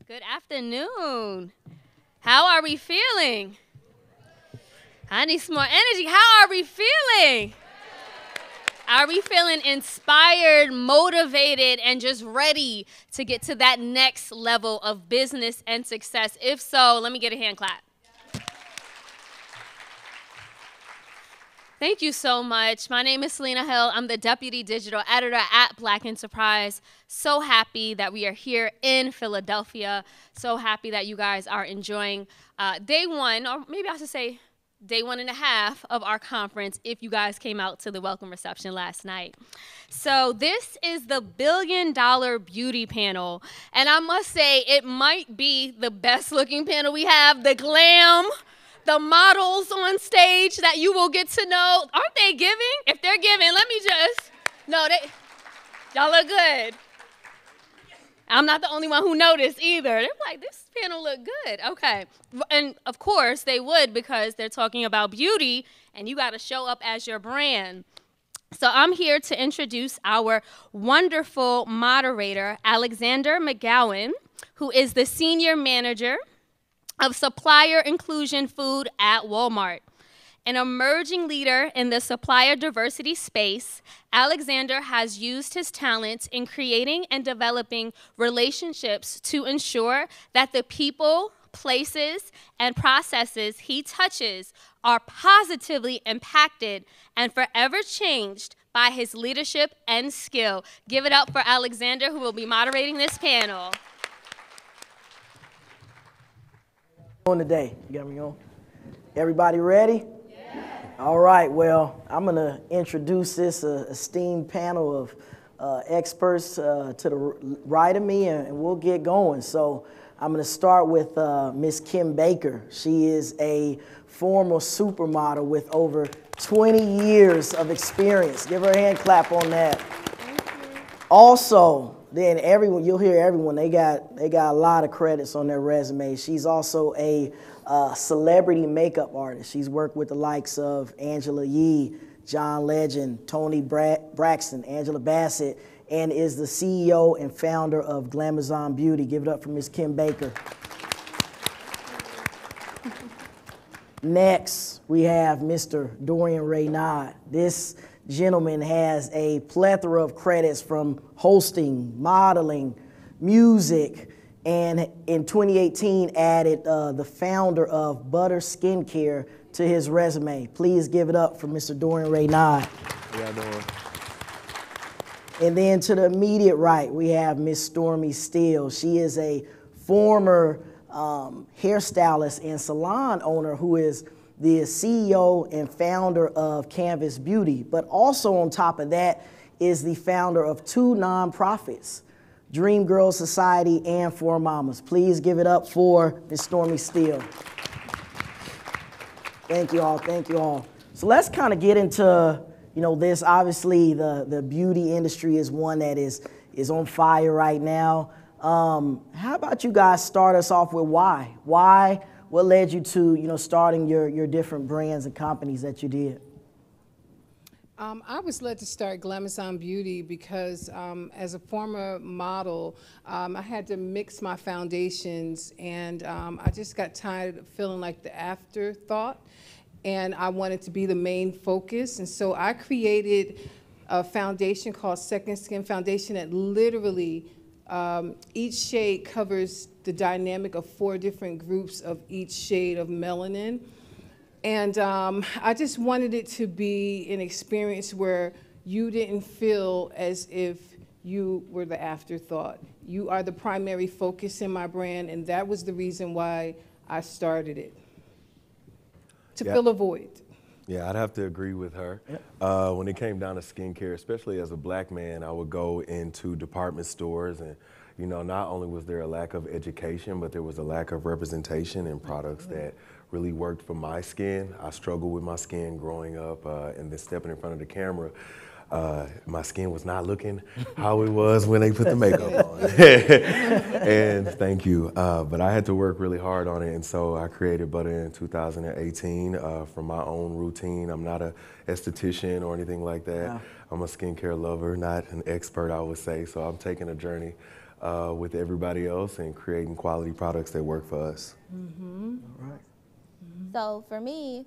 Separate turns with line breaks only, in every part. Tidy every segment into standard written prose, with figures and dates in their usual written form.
Good afternoon. How are we feeling? I need some more energy. How are we feeling? Are we feeling inspired, motivated, and just ready to get to that next level of business and success? If so, let me get a hand clap. Thank you so much. My name is Selena Hill. I'm the Deputy Digital Editor at Black Enterprise. So happy that we are here in Philadelphia. So happy that you guys are enjoying day one, or maybe I should say day 1.5 of our conference if you guys came out to the welcome reception last night. So this is the $1 billion beauty panel. And I must say it might be the best looking panel we have. The glam, the models on stage that you will get to know. Aren't they giving? If they're giving, let me just, no, y'all look good. I'm not the only one who noticed either. They're like, this panel look good. Okay. And of course they would, because they're talking about beauty and you got to show up as your brand. So I'm here to introduce our wonderful moderator, Alexander McGowan, who is the Senior Manager of Supplier Inclusion Food at Walmart. An emerging leader in the supplier diversity space, Alexander has used his talents in creating and developing relationships to ensure that the people, places, and processes he touches are positively impacted and forever changed by his leadership and skill. Give it up for Alexander, who will be moderating this panel.
On today, you got me on? Everybody ready? Yeah. All right, well, I'm gonna introduce this esteemed panel of experts to the right of me, and we'll get going. So I'm gonna start with Miss Kim Baker. She is a former supermodel with over 20 years of experience. Give her a hand clap on that. Thank you. Also, then everyone, you'll hear everyone, they got a lot of credits on their resume. She's also a celebrity makeup artist. She's worked with the likes of Angela Yee, John Legend, Toni Braxton, Angela Bassett, and is the CEO and founder of Glamazon Beauty. Give it up for Miss Kim Baker. Next, we have Mr. Dorion Renaud. This gentleman has a plethora of credits from hosting, modeling, music, and in 2018 added the founder of Buttah Skincare to his resume. Please give it up for Mr. Dorion Renaud.
How y'all doing?
And then to the immediate right, we have Miss Stormi Steele. She is a former hairstylist and salon owner who is the CEO and founder of Canvas Beauty, but also on top of that is the founder of 2 nonprofits, Dream Girl Society and For Mamas. Please give it up for Ms. Stormi Steele. Thank you all, thank you all. So let's kind of get into, this. Obviously the beauty industry is one that is on fire right now. How about you guys start us off with why? Why? What led you to, starting your different brands and companies that you did?
I was led to start Glamazon Beauty because as a former model, I had to mix my foundations, and I just got tired of feeling like the afterthought, and I wanted to be the main focus. And so I created a foundation called Second Skin Foundation that literally each shade covers the dynamic of 4 different groups of each shade of melanin. And I just wanted it to be an experience where you didn't feel as if you were the afterthought. You are the primary focus in my brand, and that was the reason why I started it, to fill a void.
Yeah, I'd have to agree with her.
Yep.
When it came down to skincare, especially as a black man, I would go into department stores and, not only was there a lack of education, but there was a lack of representation in products that really worked for my skin. I struggled with my skin growing up, and then stepping in front of the camera. My skin was not looking how it was when they put the makeup on. And thank you. But I had to work really hard on it, and so I created Buttah in 2018 from my own routine. I'm not an esthetician or anything like that.
Wow.
I'm a skincare lover, not an expert, I would say, so I'm taking a journey with everybody else and creating quality products that work for us.
All right.
So for me,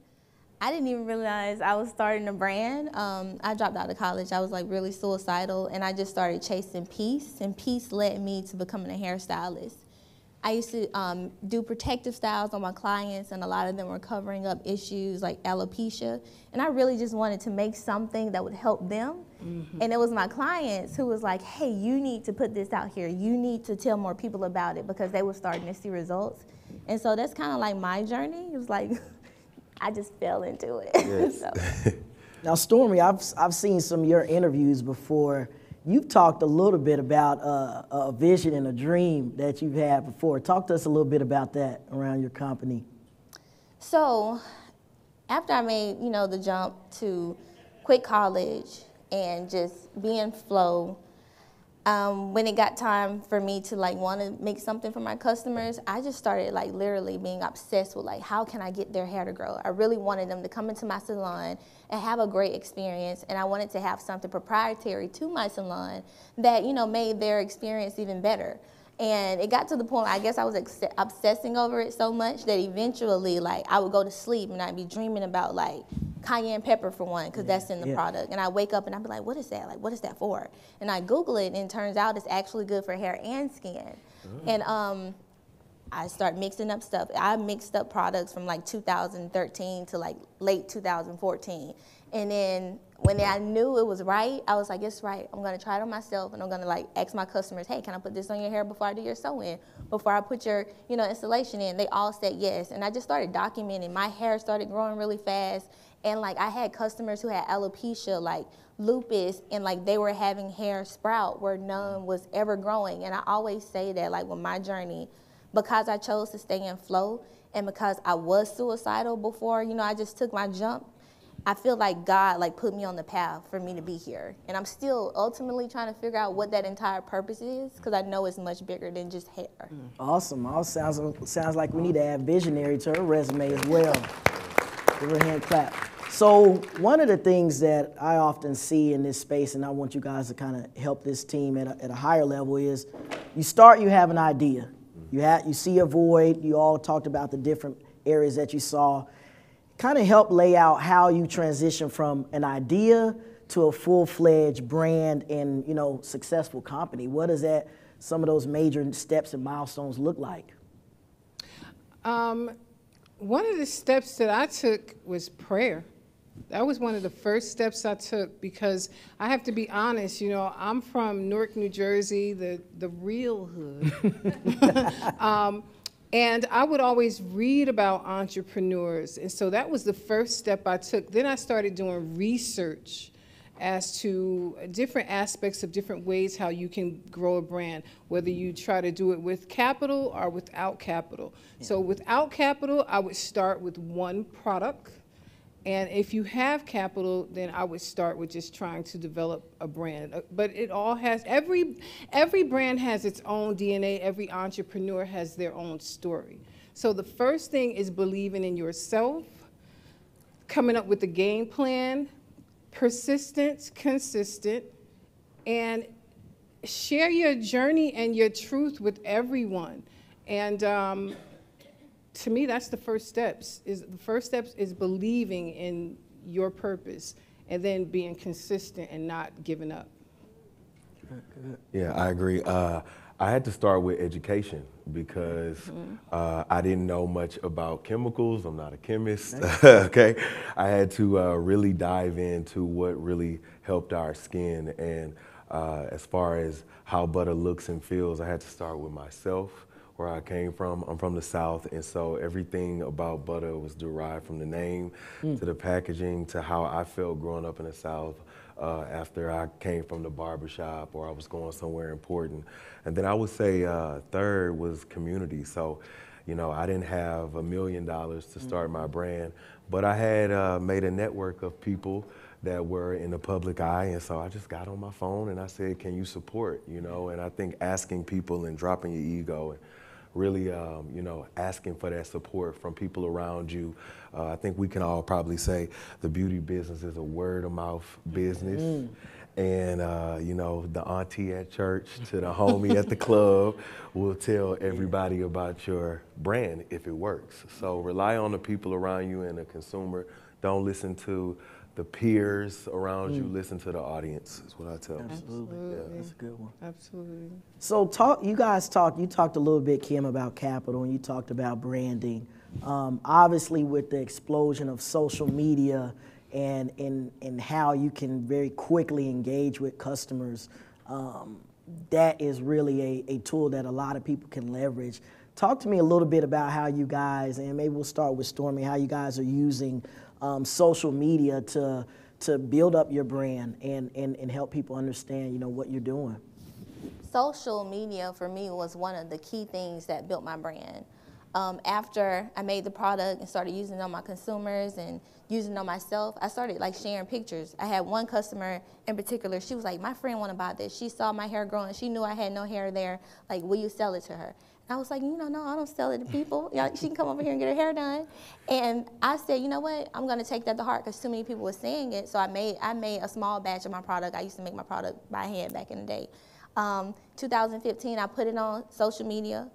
I didn't even realize I was starting a brand. I dropped out of college. I was like really suicidal, and I just started chasing peace, and peace led me to becoming a hairstylist. I used to do protective styles on my clients, and a lot of them were covering up issues like alopecia, and I really just wanted to make something that would help them. And it was my clients who was like, hey, you need to put this out here. You need to tell more people about it, because they were starting to see results. And so that's kind of like my journey. It was like, I just fell into it.
Yes.
So.
Now, Stormi, I've seen some of your interviews before. You've talked a little bit about a vision and a dream that you've had before. Talk to us a little bit about that around your company.
So after I made, the jump to quit college and just be in flow, when it got time for me to want to make something for my customers, I just started literally being obsessed with how can I get their hair to grow. I really wanted them to come into my salon and have a great experience, and I wanted to have something proprietary to my salon that made their experience even better. And it got to the point, I guess I was obsessing over it so much that eventually I would go to sleep and I'd be dreaming about cayenne pepper for one, because that's in the product. And I wake up and I'd be like, what is that? What is that for? And I Google it, and it turns out it's actually good for hair and skin. And I start mixing up stuff. I mixed up products from 2013 to late 2014. And then when I knew it was right, I was like, it's right. I'm gonna try it on myself, and I'm gonna ask my customers, hey, can I put this on your hair before I do your sew-in? Before I put your installation in? They all said yes. And I just started documenting. My hair started growing really fast. And I had customers who had alopecia, lupus, and they were having hair sprout where none was ever growing. And I always say that with my journey, because I chose to stay in flow, and because I was suicidal before, I just took my jump, I feel like God put me on the path for me to be here. And I'm still ultimately trying to figure out what that entire purpose is, because I know it's much bigger than just hair.
Awesome. Sounds like we need to add visionary to her resume as well. Give her a hand clap. So one of the things that I often see in this space, and I want you guys to kind of help this team at a higher level, is you have an idea. You see a void. You all talked about the different areas that you saw. Kind of help lay out how you transition from an idea to a full-fledged brand and successful company. What does some of those major steps and milestones look like?
One of the steps that I took was prayer. That was one of the first steps I took, because I have to be honest, I'm from Newark, New Jersey, the real hood. And I would always read about entrepreneurs. And so that was the first step I took. Then I started doing research as to different aspects of different ways how you can grow a brand, whether you try to do it with capital or without capital. So without capital, I would start with one product. And if you have capital, then I would start with just trying to develop a brand. But it all has, every brand has its own DNA. Every entrepreneur has their own story. So the first thing is believing in yourself, coming up with a game plan, persistent, consistent, and share your journey and your truth with everyone. And to me, that's the first steps. The first steps is believing in your purpose, and then being consistent and not giving up.
Yeah, I agree. I had to start with education, because I didn't know much about chemicals. I'm not a chemist. Okay, I had to really dive into what really helped our skin, and as far as how Buttah looks and feels, I had to start with myself. Where I came from. I'm from the South, and so everything about Buttah was derived from the name to the packaging to how I felt growing up in the South after I came from the barbershop or I was going somewhere important. And then I would say third was community. So, I didn't have $1 million to start my brand, but I had made a network of people that were in the public eye, and so I just got on my phone and I said, can you support, And I think asking people and dropping your ego and really, asking for that support from people around you. I think we can all probably say the beauty business is a word of mouth business. And, you know, the auntie at church to the homie at the club will tell everybody about your brand if it works. So rely on the people around you and the consumer. Don't listen to the peers around you. Listen to the audience is what I tell people.
Absolutely. Yeah, that's a good one.
Absolutely.
So you talked a little bit, Kim, about capital, and you talked about branding. Obviously, with the explosion of social media and how you can very quickly engage with customers, that is really a tool that a lot of people can leverage. Talk to me a little bit about how you guys, and maybe we'll start with Stormi, how you guys are using social media to build up your brand and help people understand, you know, what you're doing.
Social media for me was one of the key things that built my brand. After I made the product and started using it on my consumers and using it on myself, I started like sharing pictures. I had one customer in particular, she was like, my friend want to buy this. She saw my hair growing. She knew I had no hair there. Like, will you sell it to her? And I was like, you know, no, I don't sell it to people. You know, she can come over here and get her hair done. And I said, you know what? I'm going to take that to heart because too many people were saying it. So I made a small batch of my product. I used to make my product by hand back in the day. 2015, I put it on social media,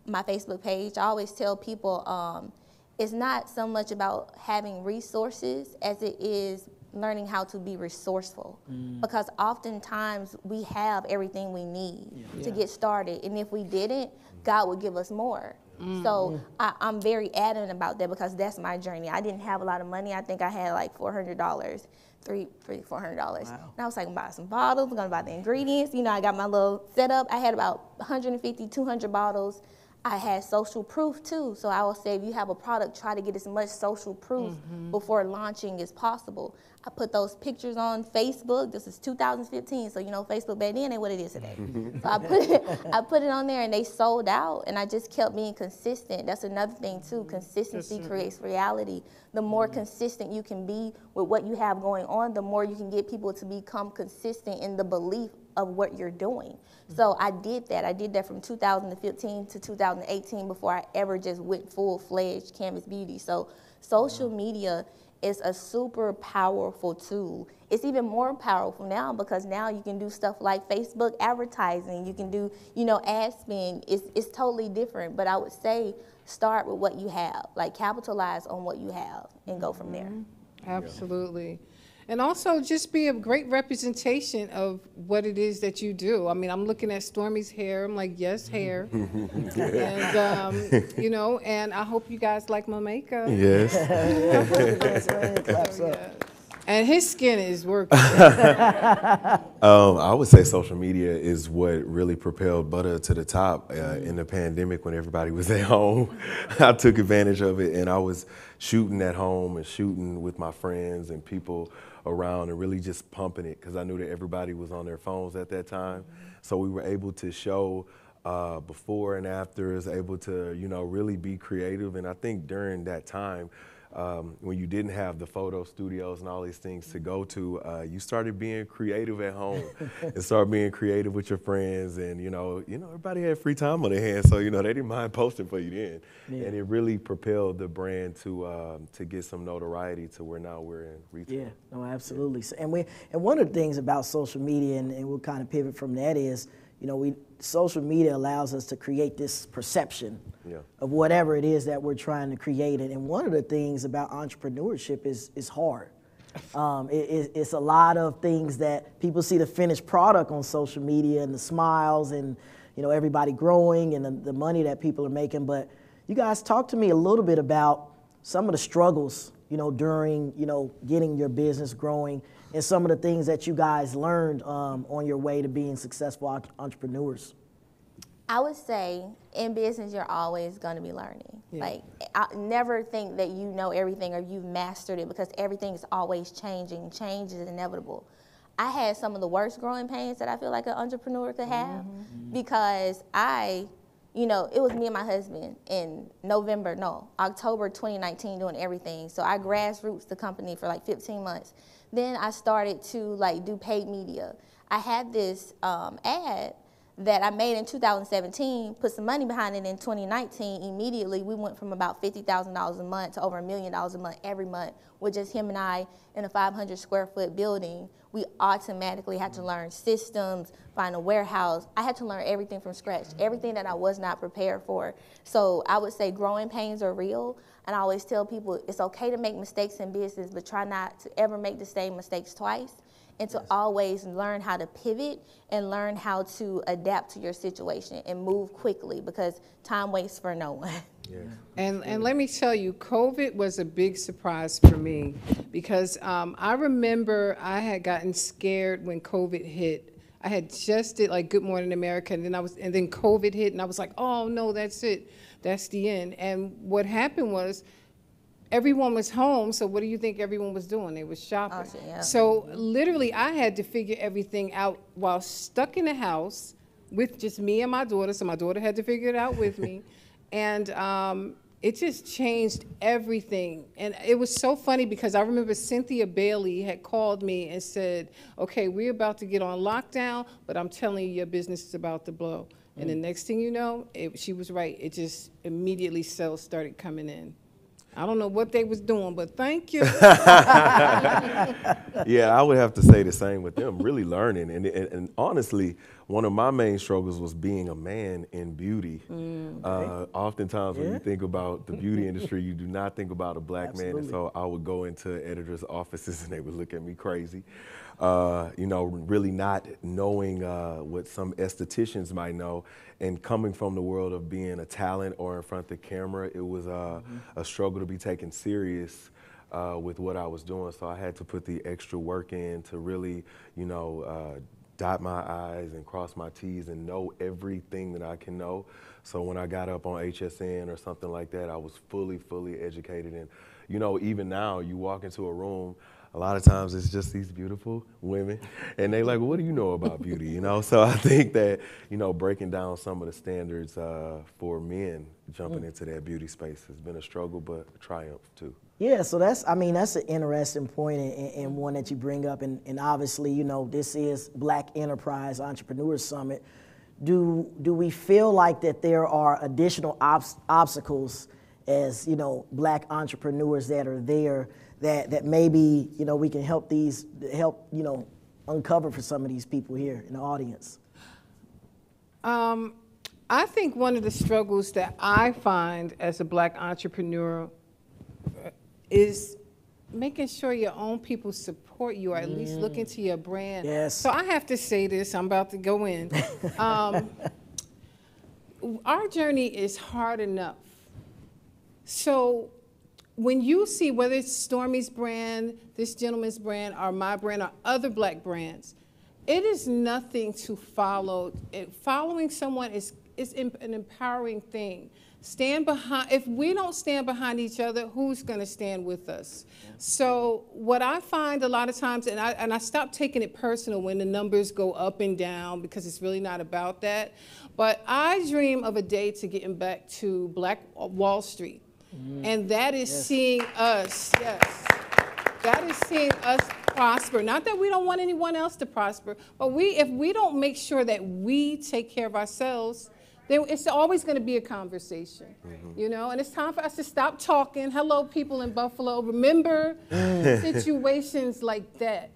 my Facebook page. I always tell people it's not so much about having resources as it is learning how to be resourceful, because oftentimes we have everything we need to get started, and if we didn't, God would give us more. So I'm very adamant about that because that's my journey. I didn't have a lot of money. I think I had like $400, $400. Wow. And I was like, I'm gonna buy some bottles, I'm gonna buy the ingredients. You know, I got my little setup. I had about 150, 200 bottles. I had social proof too. So I will say, if you have a product, try to get as much social proof before launching as possible. I put those pictures on Facebook. This is 2015, so you know Facebook back then ain't what it is today. So I put it on there and they sold out, and I just kept being consistent. That's another thing too. Consistency creates reality. The more consistent you can be with what you have going on, the more you can get people to become consistent in the belief of what you're doing. So I did that. I did that from 2015 to 2018 before I ever just went full-fledged Canvas Beauty. So social media is a super powerful tool. It's even more powerful now because now you can do stuff like Facebook advertising. You can do, you know, ad spend. It's totally different. But I would say start with what you have. Like capitalize on what you have and go from there.
Absolutely. And also just be a great representation of what it is that you do. I mean, I'm looking at Stormi's hair. I'm like, yes, hair. And, you know, and I hope you guys like my makeup.
Yes.
And his skin is working.
I would say social media is what really propelled Buttah to the top in the pandemic when everybody was at home. I took advantage of it, and I was shooting at home and shooting with my friends and people around and really just pumping it because I knew that everybody was on their phones at that time. So we were able to show before and afters, able to, you know, really be creative. And I think during that time, when you didn't have the photo studios and all these things to go to, you started being creative at home and started being creative with your friends. And, you know, everybody had free time on their hands, so, you know, they didn't mind posting for you then. Yeah. And it really propelled the brand to get some notoriety to where now we're in retail.
Yeah, no, absolutely. And one of the things about social media, and we'll kind of pivot from that, is, you know, social media allows us to create this perception of whatever it is that we're trying to create. And one of the things about entrepreneurship is hard. It's a lot of things that people see the finished product on social media and the smiles and, you know, everybody growing and the money that people are making. But you guys talk to me a little bit about some of the struggles, you know, during, you know, getting your business growing, and some of the things that you guys learned on your way to being successful entrepreneurs.
I would say in business, you're always going to be learning. Yeah. Like, I never think that you know everything or you've mastered it, because everything is always changing. Change is inevitable. I had some of the worst growing pains that I feel like an entrepreneur could have because you know, it was me and my husband in October 2019 doing everything. So I grassroots the company for like 15 months. Then I started to like do paid media. I had this ad that I made in 2017, put some money behind it in 2019, immediately we went from about $50,000 a month to over $1 million a month every month with just him and I in a 500 square foot building. We automatically had to learn systems, find a warehouse. I had to learn everything from scratch, everything that I was not prepared for. So I would say growing pains are real. And I always tell people it's okay to make mistakes in business, but try not to ever make the same mistakes twice. And to always learn how to pivot and learn how to adapt to your situation and move quickly, because time waits for no one.
Yes.
And let me tell you, COVID was a big surprise for me, because I remember I had gotten scared when COVID hit. I had just did like Good Morning America, and then COVID hit, and I was like, oh no, that's it, that's the end. And what happened was, everyone was home, so what do you think everyone was doing? They was shopping.
Oh, yeah.
So literally, I had to figure everything out while stuck in the house with just me and my daughter. So my daughter had to figure it out with me. And it just changed everything. And it was so funny because I remember Cynthia Bailey had called me and said, okay, we're about to get on lockdown, but I'm telling you, your business is about to blow. And the next thing you know, she was right. It just immediately sales started coming in. I don't know what they was doing, but thank you.
Yeah, I would have to say the same with them, really learning. And honestly, one of my main struggles was being a man in beauty. Oftentimes when you think about the beauty industry, you do not think about a black man. And so I would go into editors' offices and they would look at me crazy. You know, really not knowing what some estheticians might know. And coming from the world of being a talent or in front of the camera, it was a struggle to be taken serious with what I was doing. So I had to put the extra work in to really, you know, dot my I's and cross my T's and know everything that I can know. So when I got up on HSN or something like that, I was fully educated. And, you know, even now you walk into a room, a lot of times it's just these beautiful women and they like, well, what do you know about beauty? You know, so I think that, you know, breaking down some of the standards for men jumping into that beauty space has been a struggle, but a triumph too. Yeah,
so that's an interesting point and one that you bring up. And obviously, you know, this is Black Enterprise Entrepreneurs Summit. Do we feel like that there are additional obstacles as, you know, Black entrepreneurs that are there that maybe, you know, we can help, you know, uncover for some of these people here in the audience?
I think one of the struggles that I find as a Black entrepreneur is making sure your own people support you, or at least look into your brand.
Yes.
So I have to say this, I'm about to go in. Our journey is hard enough. So when you see, whether it's Stormi's brand, this gentleman's brand, or my brand, or other Black brands, it is nothing to follow. Following someone is an empowering thing. Stand behind. If we don't stand behind each other, who's going to stand with us? Yeah. So what I find a lot of times, and I stop taking it personal when the numbers go up and down, because it's really not about that. But I dream of a day to getting back to Black Wall Street. And that is seeing us, that is seeing us prosper. Not that we don't want anyone else to prosper, but if we don't make sure that we take care of ourselves, then it's always going to be a conversation, you know? And it's time for us to stop talking. Hello, people in Buffalo. Remember situations like that.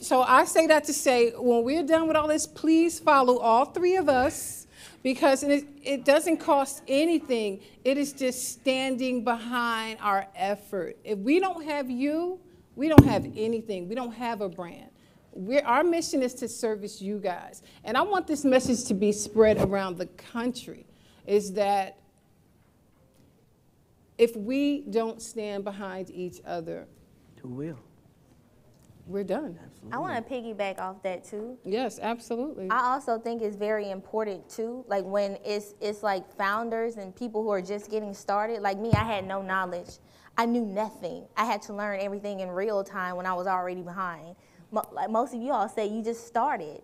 So I say that to say, when we're done with all this, please follow all three of us, because it doesn't cost anything. It is just standing behind our effort. If we don't have you, we don't have anything. We don't have a brand. Our mission is to service you guys. And I want this message to be spread around the country, is that if we don't stand behind each other,
who will?
We're done.
Absolutely. I want to piggyback off that too.
Yes, absolutely.
I also think it's very important too, like when it's like founders and people who are just getting started. Like me, I had no knowledge. I knew nothing. I had to learn everything in real time when I was already behind. Like most of you all say, you just started.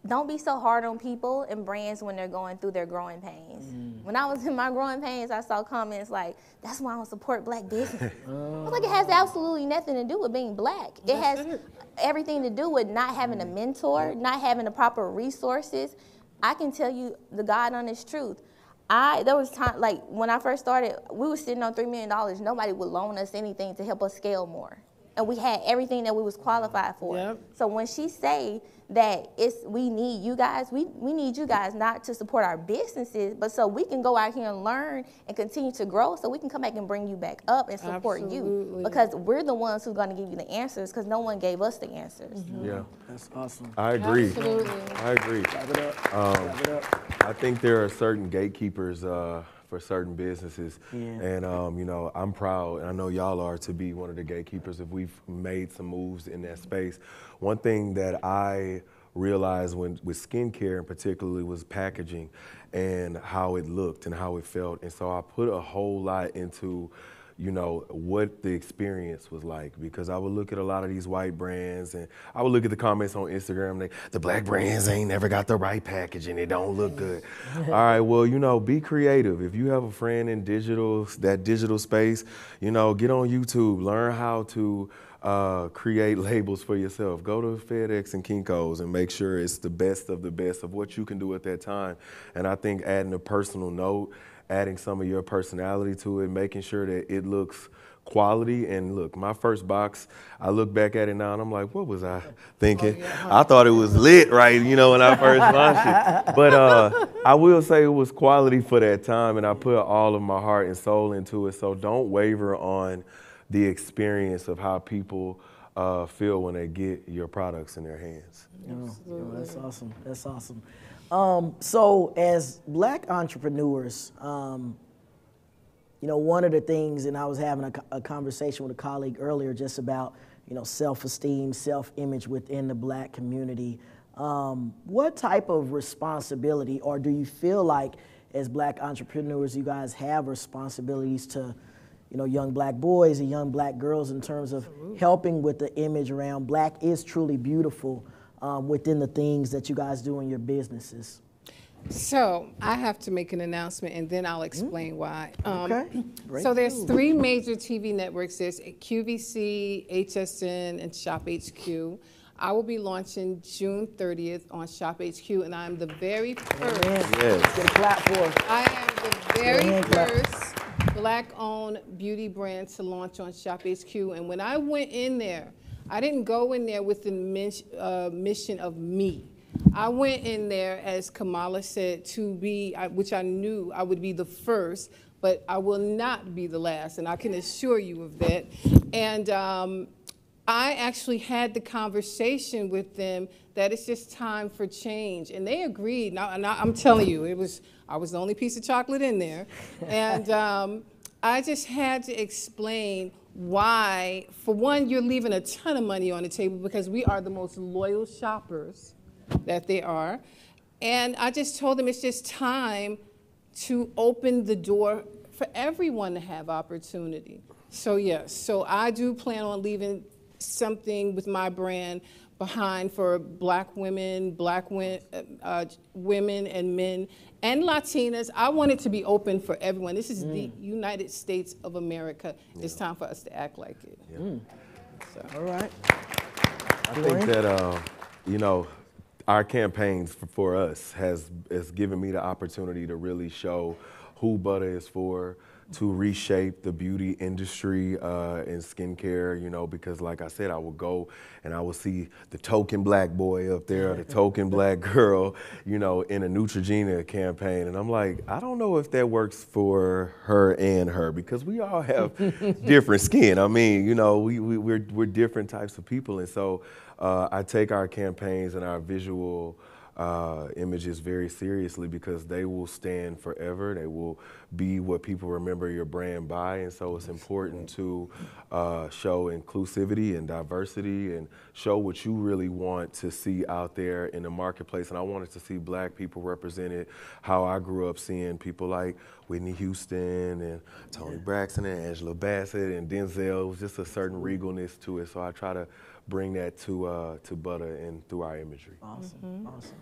don't be so hard on people and brands when they're going through their growing pains. When I was in my growing pains, I saw comments like, that's why I don't support black business. I was like, it has absolutely nothing to do with being black. It has everything to do with not having a mentor, not having the proper resources. I can tell you the God honest truth. There was time, like when I first started, we were sitting on $3 million. Nobody would loan us anything to help us scale more. And we had everything that we was qualified for. Yep. So when she say that we need you guys, we need you guys not to support our businesses, but so we can go out here and learn and continue to grow so we can come back and bring you back up and support you. Because we're the ones who's going to give you the answers because no one gave us the answers.
Yeah.
That's awesome.
I agree.
Absolutely.
I agree.
Clap it up. Clap it up.
I think there are certain gatekeepers for certain businesses. And, you know, I'm proud, and I know y'all are, to be one of the gatekeepers if we've made some moves in that space. One thing that I realized with skincare in particularly was packaging and how it looked and how it felt. And so I put a whole lot into, you know, what the experience was like, because I would look at a lot of these white brands and I would look at the comments on Instagram, the black brands ain't never got the right packaging, it don't look good. All right, well, you know, be creative. If you have a friend in that digital space, you know, get on YouTube, learn how to create labels for yourself. Go to FedEx and Kinko's and make sure it's the best of what you can do at that time. And I think adding a personal note, adding some of your personality to it, making sure that it looks quality. And look, my first box, I look back at it now and I'm like, what was I thinking? I thought it was lit, right, you know, when I first launched it. But I will say it was quality for that time, and I put all of my heart and soul into it. So don't waver on the experience of how people feel when they get your products in their hands.
That's awesome. That's awesome. So as black entrepreneurs, you know, one of the things, and I was having a conversation with a colleague earlier just about, you know, self-esteem, self-image within the black community. What type of responsibility, or do you feel like as black entrepreneurs you guys have responsibilities to, you know, young black boys and young black girls in terms of helping with the image around black is truly beautiful within the things that you guys do in your businesses?
So I have to make an announcement, and then I'll explain why.
Okay.
So there's 3 major TV networks. There's QVC, HSN, and Shop HQ. I will be launching June 30th on Shop HQ, and I'm the very first.
Get a clap for.
I am the very first black-owned beauty brand to launch on Shop HQ. And when I went in there, I didn't go in there with the mission of me. I went in there, as Kamala said, to be, which I knew I would be the first, but I will not be the last, and I can assure you of that. And I actually had the conversation with them that it's just time for change, and they agreed. Now, I'm telling you, I was the only piece of chocolate in there, and I just had to explain why. For one, you're leaving a ton of money on the table because we are the most loyal shoppers that there are, and I just told them it's just time to open the door for everyone to have opportunity. So yes, so I do plan on leaving something with my brand behind for black women, women and men, and Latinas. I want it to be open for everyone. This is the United States of America. It's time for us to act like it. So.
All right.
I think that, you know, our campaigns for us has given me the opportunity to really show who Buttah is for, to reshape the beauty industry and skincare, you know, because like I said, I will go and I will see the token black boy up there, the token black girl, you know, in a Neutrogena campaign. And I'm like, I don't know if that works for her and her, because we all have different skin. I mean, you know, we're different types of people. And so I take our campaigns and our visual images very seriously, because they will stand forever. They will be what people remember your brand by. And so it's important to show inclusivity and diversity and show what you really want to see out there in the marketplace. And I wanted to see black people represented how I grew up seeing people like Whitney Houston and Toni Braxton and Angela Bassett and Denzel. It was just a certain regalness to it. So I try to bring that to Buttah and through our imagery.
Awesome, awesome.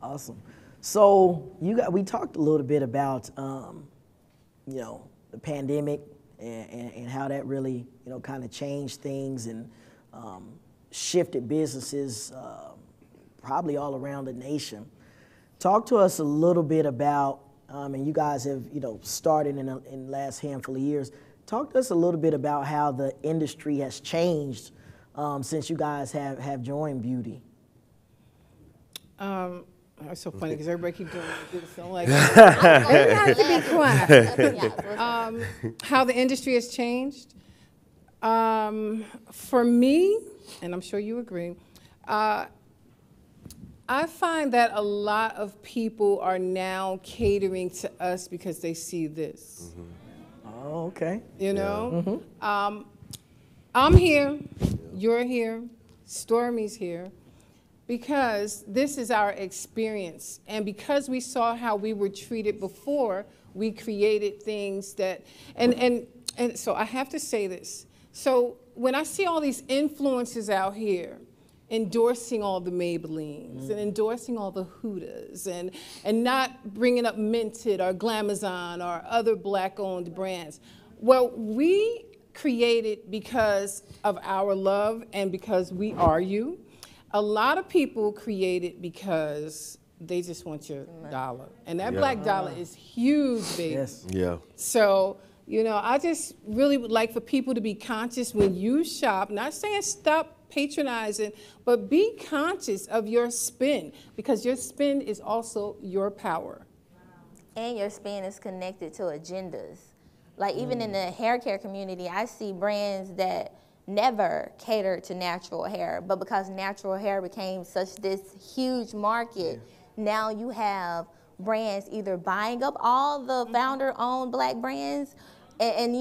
Awesome. So we talked a little bit about the pandemic and how that really kind of changed things and shifted businesses probably all around the nation. Talk to us a little bit about, and you guys have started in the last handful of years. Talk to us a little bit about how the industry has changed since you guys have joined beauty.
It's so funny because everybody keeps doing it. So like, you have to be quiet. How the industry has changed? For me, and I'm sure you agree, I find that a lot of people are now catering to us because they see this.
Mm-hmm. Oh, okay.
I'm here, you're here, Stormi's here, because this is our experience. And because we saw how we were treated before, we created things that, and so I have to say this. So when I see all these influencers out here endorsing all the Maybellines and endorsing all the Hudas and not bringing up Minted or Glamazon or other black-owned brands, well, we created because of our love and because we are you. A lot of people created because they just want your dollar. And that black dollar is huge, baby.
Yes.
Yeah.
So, I just really would like for people to be conscious when you shop, not saying stop patronizing, but be conscious of your spend, because your spend is also your power.
And your spend is connected to agendas. Like even in the hair care community, I see brands that never catered to natural hair, but because natural hair became such this huge market, now you have brands either buying up all the founder-owned black brands and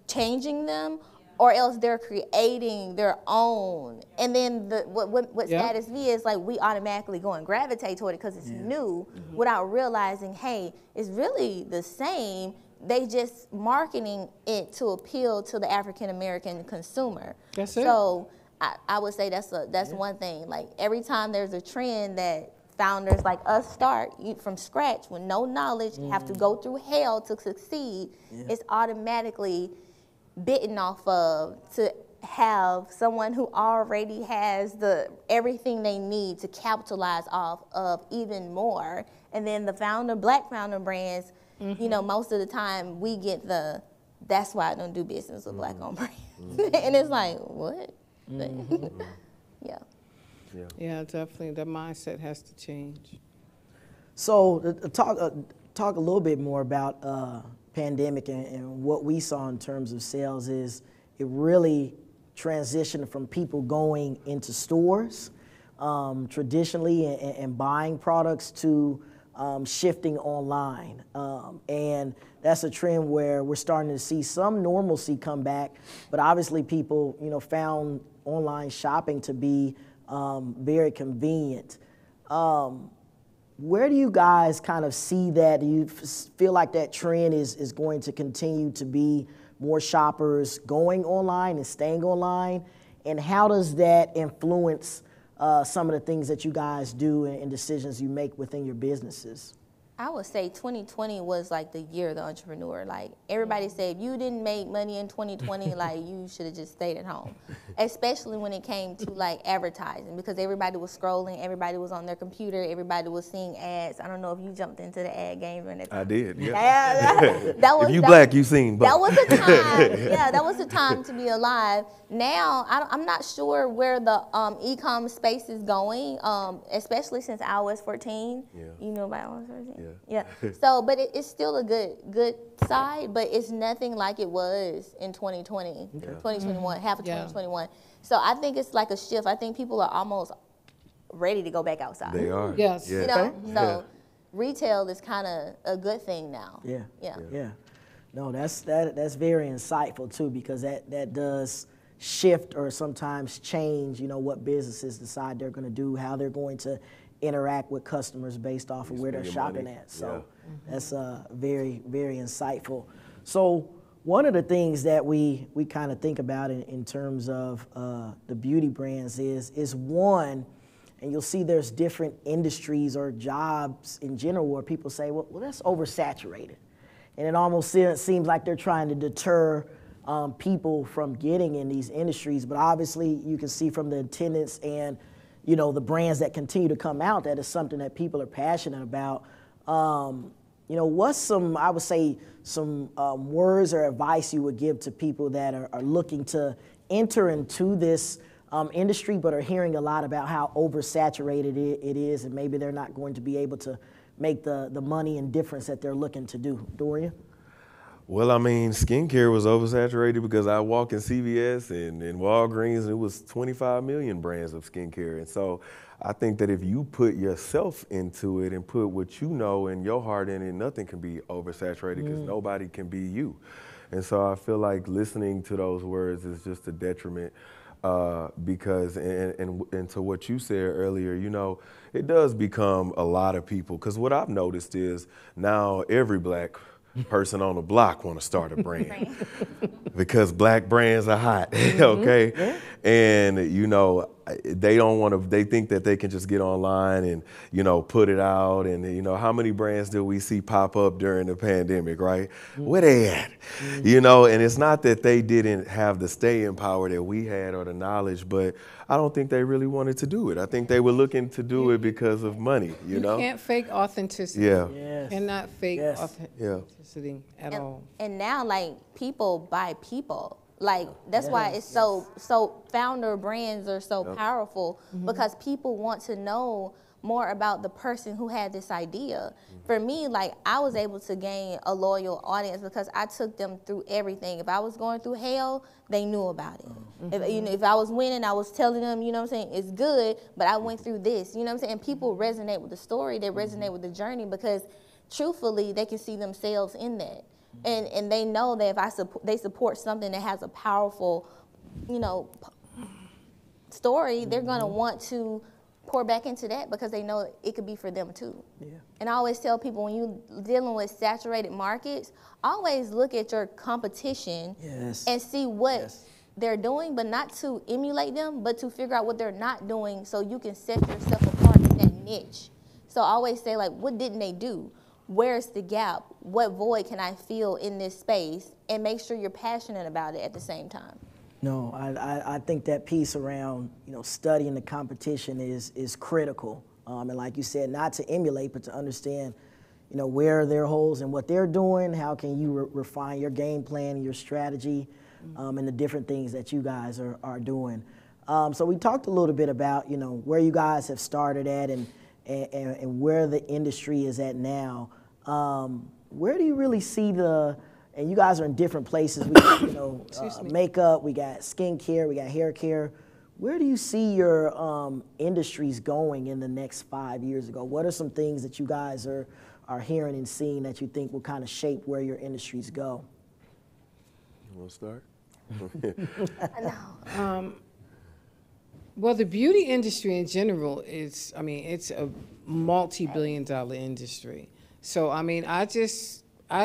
changing them, or else they're creating their own. And then what saddens me is like we automatically go and gravitate toward it because it's new without realizing, hey, it's really the same. They just marketing it to appeal to the African American consumer.
That's it.
So I would say that's one thing. Like every time there's a trend that founders like us start from scratch with no knowledge, have to go through hell to succeed, it's automatically bitten off of to have someone who already has everything they need to capitalize off of even more. And then the black founder brands, most of the time we get that's why I don't do business with black-owned brands. And it's like, what?
Yeah, definitely. The mindset has to change.
So talk a little bit more about pandemic and what we saw in terms of sales is it really transitioned from people going into stores traditionally and buying products to shifting online. And that's a trend where we're starting to see some normalcy come back, but obviously people, found online shopping to be very convenient. Where do you guys kind of see that? Do you feel like that trend is going to continue to be more shoppers going online and staying online? And how does that influence some of the things that you guys do and decisions you make within your businesses?
I would say 2020 was like the year of the entrepreneur. Like everybody said, if you didn't make money in 2020, like you should have just stayed at home. Especially when it came to like advertising, because everybody was scrolling, everybody was on their computer, everybody was seeing ads. I don't know if you jumped into the ad game during that time.
I did,
If
you black, you seen both.
That was the time. That was the time to be alive. Now, I'm not sure where the e-com space is going, especially since iOS 14. You know about iOS 14? Yeah. So, but it's still a good side, but it's nothing like it was in 2020, 2021, half of 2021. So I think it's like a shift. I think people are almost ready to go back outside.
They are.
Yes.
So retail is kind of a good thing now.
Yeah. No, that's very insightful too, because that does shift or sometimes change, what businesses decide they're going to do, how they're going to interact with customers based off of where they're shopping at. So that's very, very insightful. So one of the things that we kind of think about in terms of the beauty brands is one, and you'll see there's different industries or jobs in general where people say, well that's oversaturated. And it almost seems like they're trying to deter people from getting in these industries. But obviously you can see from the attendance and, you know, the brands that continue to come out, that is something that people are passionate about. You know, what's some, I would say, some words or advice you would give to people that are looking to enter into this industry but are hearing a lot about how oversaturated it is, and maybe they're not going to be able to make the money and difference that they're looking to do? Dorion?
Well, I mean, skincare was oversaturated because I walk in CVS and in Walgreens, and it was 25 million brands of skincare. And so I think that if you put yourself into it and put what you know and your heart in it, nothing can be oversaturated because nobody can be you. And so I feel like listening to those words is just a detriment because, and to what you said earlier, you know, it does become a lot of people. Because what I've noticed is now every black person on the block want to start a brand because black brands are hot, okay? Yeah. And, you know, they don't want to, they think that they can just get online and, you know, put it out. And, you know, how many brands do we see pop up during the pandemic, right? Where they at? You know, and it's not that they didn't have the staying power that we had or the knowledge, but I don't think they really wanted to do it. I think they were looking to do it because of money, you know?
You can't fake authenticity.
Yeah.
Yes.
Cannot fake authenticity at all.
And now, like, people buy people. Like, that's why it's so founder brands are so powerful, because people want to know more about the person who had this idea. For me, like, I was able to gain a loyal audience because I took them through everything. If I was going through hell, they knew about it. If, you know, if I was winning, I was telling them, you know what I'm saying, it's good, but I went through this, you know what I'm saying? And people resonate with the story, they resonate with the journey, because truthfully, they can see themselves in that. And they know that if they support something that has a powerful, you know, story, they're going to want to pour back into that because they know it could be for them too. Yeah. And I always tell people, when you're dealing with saturated markets, always look at your competition and see what they're doing, but not to emulate them, but to figure out what they're not doing so you can set yourself apart in that niche. So I always say, like, what didn't they do? Where's the gap? What void can I fill in this space? And make sure you're passionate about it at the same time.
No, I think that piece around, you know, studying the competition is critical. And like you said, not to emulate, but to understand, you know, where are their holes and what they're doing. How can you refine your game plan and your strategy, and the different things that you guys are doing. So we talked a little bit about, you know, where you guys have started at and where the industry is at now. Where do you really see and you guys are in different places, we got, you know, makeup, we got skincare, we got hair care. Where do you see your industries going in the next 5 years ago? What are some things that you guys are hearing and seeing that you think will kind of shape where your industries go?
You want to start?
No. Well, the beauty industry in general is, I mean, it's a multi-billion-dollar industry. So, I mean, I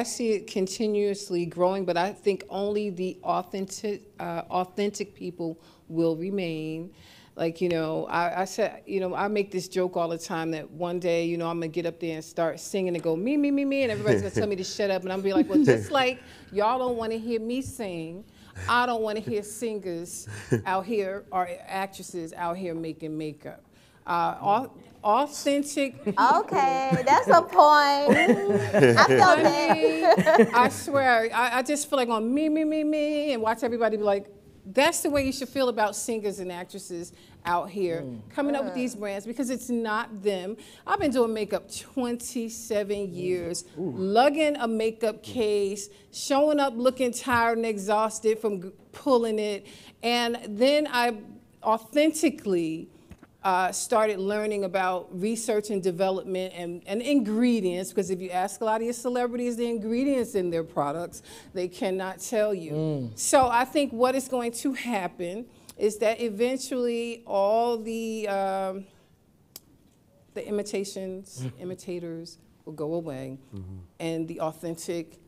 see it continuously growing, but I think only the authentic people will remain. Like, you know, I said, you know, I make this joke all the time that one day, you know, I'm going to get up there and start singing and go, me, me, me, me, and everybody's going to tell me to shut up. And I'm going to be like, well, just like y'all don't want to hear me sing, I don't want to hear singers out here or actresses out here making makeup. Authentic.
Okay, that's a point. I feel that.
I swear, I just feel like on me, me, me, me, and watch everybody be like, that's the way you should feel about singers and actresses out here coming up with these brands, because it's not them. I've been doing makeup 27 years, lugging a makeup case, showing up looking tired and exhausted from pulling it, and then I authentically started learning about research and development and ingredients, because if you ask a lot of your celebrities the ingredients in their products, they cannot tell you. So I think what is going to happen is that eventually all the imitators will go away, and the authentic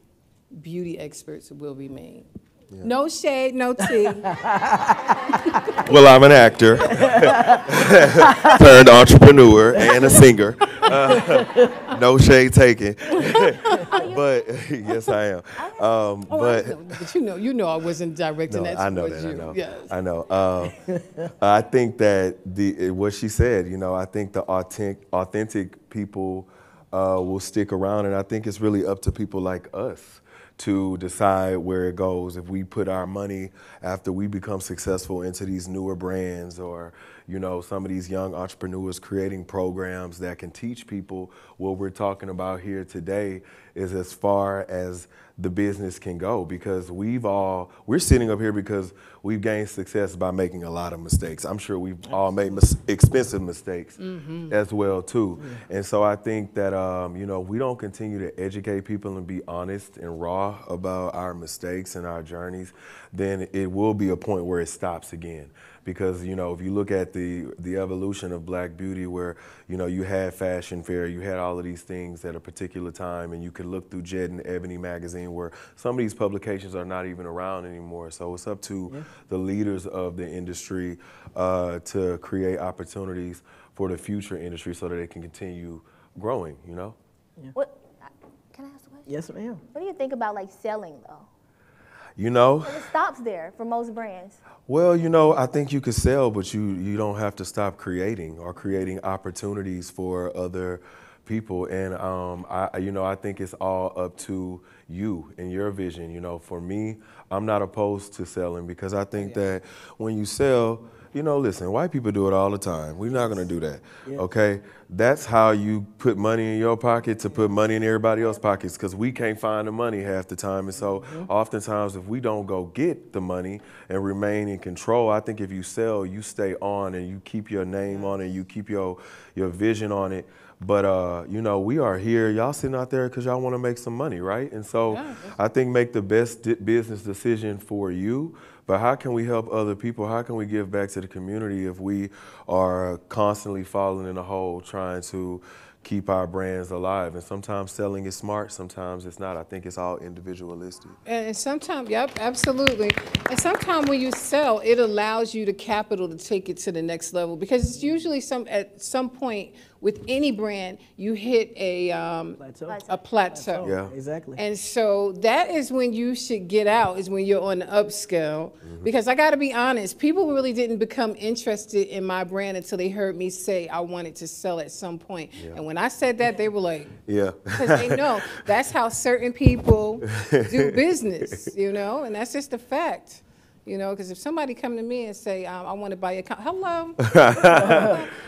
beauty experts will remain. No shade, no tea.
Well, I'm an actor, turned entrepreneur, and a singer. No shade taken. But yes, I am.
But you know, I wasn't directing that
I know
towards
that.
you.
I know.
Yes.
I know. I think that what she said. I think the authentic people will stick around, and I think it's really up to people like us to decide where it goes. If we put our money after we become successful into these newer brands, or some of these young entrepreneurs creating programs that can teach people what we're talking about here today, is as far as the business can go, because we're sitting up here because we've gained success by making a lot of mistakes. I'm sure we've all made expensive mistakes as well too. And so I think that we don't continue to educate people and be honest and raw about our mistakes and our journeys, then it will be a point where it stops again. Because if you look at the evolution of Black beauty, where you had Fashion Fair, you had all of these things at a particular time, and you could look through Jet and Ebony magazine, where some of these publications are not even around anymore. So it's up to the leaders of the industry to create opportunities for the future industry so that it can continue growing.
What? Can I ask a question?
Yes, ma'am.
What do you think about like selling though?
It
stops there for most brands.
Well, I think you could sell, but you don't have to stop creating opportunities for other people. And I think it's all up to you and your vision. For me, I'm not opposed to selling, because I think that when you sell, listen, white people do it all the time. We're not going to do that, okay? That's how you put money in your pocket to put money in everybody else's pockets, because we can't find the money half the time. And so oftentimes, if we don't go get the money and remain in control, I think if you sell, you stay on and you keep your name on it, you keep your vision on it. But, we are here. Y'all sitting out there because y'all want to make some money, right? And so I think make the best business decision for you. But how can we help other people? How can we give back to the community if we are constantly falling in a hole trying to keep our brands alive? And sometimes selling is smart, sometimes it's not. I think it's all individualistic.
And sometimes, absolutely. And sometimes when you sell, it allows you the capital to take it to the next level, because it's usually at some point with any brand, you hit a plateau.
Yeah, exactly.
And so that is when you should get out, is when you're on the upscale. Because I got to be honest, people really didn't become interested in my brand until they heard me say I wanted to sell at some point. And when I said that, they were like, because they know that's how certain people do business, and that's just a fact. Because if somebody come to me and say, I want to buy your hello.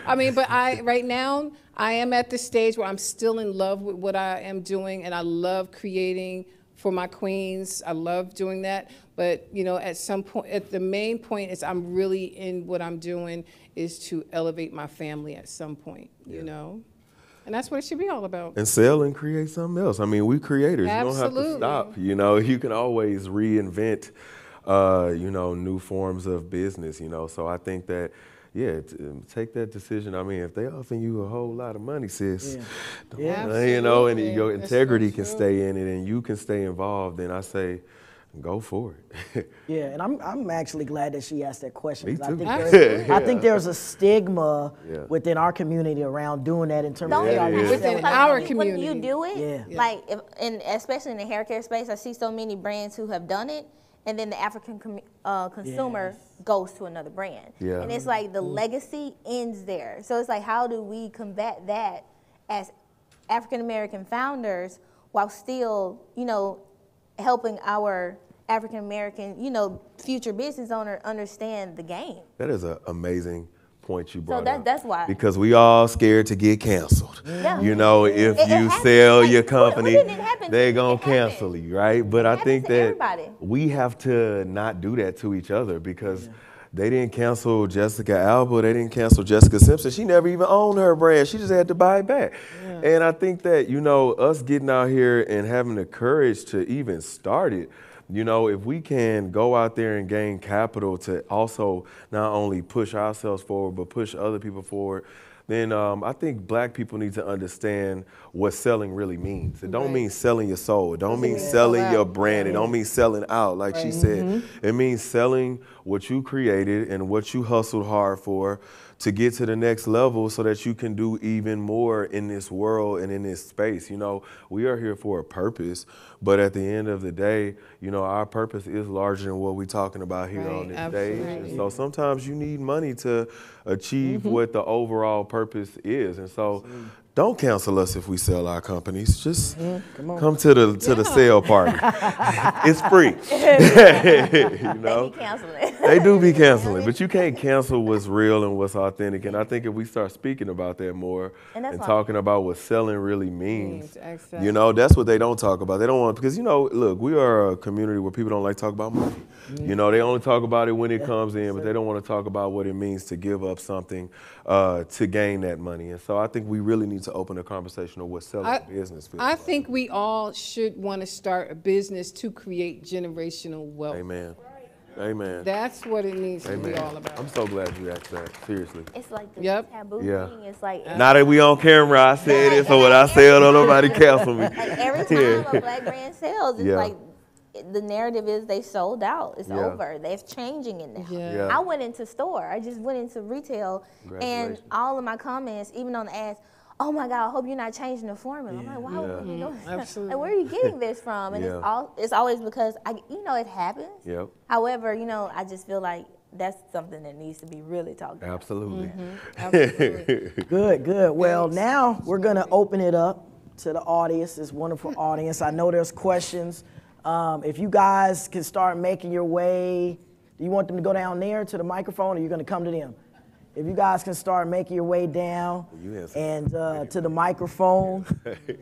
I mean, but right now, I am at the stage where I'm still in love with what I am doing, and I love creating for my queens. I love doing that. But, at some point, the main point is I'm really in what I'm doing is to elevate my family at some point, you know? And that's what it should be all about.
And sell and create something else. I mean, we creators.
Absolutely.
You don't have to stop. You can always reinvent new forms of business, So I think that, take that decision. I mean, if they offering you a whole lot of money, sis, and your integrity can stay in it and you can stay involved, then I say, go for it.
And I'm actually glad that she asked that question.
Me too.
I think there's a stigma within our community around doing that in terms of
within our community.
When you do it, like, and especially in the hair care space, I see so many brands who have done it, and then the African consumer goes to another brand. And it's like the legacy ends there. So it's like, how do we combat that as African-American founders while still, helping our African-American, future business owner understand the game?
That is an amazing point you brought up.
That's why.
Because we all scared to get canceled.
Yeah.
If you sell your company, they're going to cancel you, right? But I think that we have to not do that to each other, because they didn't cancel Jessica Alba. They didn't cancel Jessica Simpson. She never even owned her brand. She just had to buy it back. And I think that, us getting out here and having the courage to even start it, if we can go out there and gain capital to also not only push ourselves forward, but push other people forward, then I think black people need to understand what selling really means. It don't mean selling your soul. It don't mean selling your brand. It don't mean selling out, like she said. It means selling what you created and what you hustled hard for to get to the next level so that you can do even more in this world and in this space. You know, we are here for a purpose, but at the end of the day, you know, our purpose is larger than what we're talking about here on this stage. And so sometimes you need money to achieve what the overall purpose is. And so don't cancel us if we sell our companies. Just come to the sale party. It's free. You know?
They be canceling.
They do be canceling, but you can't cancel what's real and what's authentic. And I think if we start speaking about that more and talking about what selling really means, you know, that's what they don't talk about. They don't want, because, you know, look, we are a community where people don't like to talk about money. You know, they only talk about it when it comes in, but they don't want to talk about what it means to give up something to gain that money. And so I think we really need to open a conversation of what selling business feels
I
like.
think we all should want to start a business to create generational wealth.
Amen. Amen.
That's what it needs to be
Amen.
all about.
I'm so glad you asked that. Seriously.
It's like the taboo
Yeah.
thing. It's like
Now that we on camera, I said it, so when I say it, don't nobody cancel me.
like every time a black brand sells, it's
Yeah.
like the narrative is they sold out. It's over. They're changing it now.
Yeah.
I went into store. I just went into retail, and all of my comments, even on the ads, oh my God, I hope you're not changing the formula. I'm like, why would you doing that?
Absolutely.
Like, where are you getting this from? And it's always because it happens.
Yep.
However, I just feel like that's something that needs to be really talked about.
Absolutely.
Absolutely.
Good. Well, now we're going to open it up to the audience, this wonderful audience. I know there's questions. If you guys can start making your way, do you want them to go down there to the microphone, or are you going to come to them? If you guys can start making your way down and to the microphone,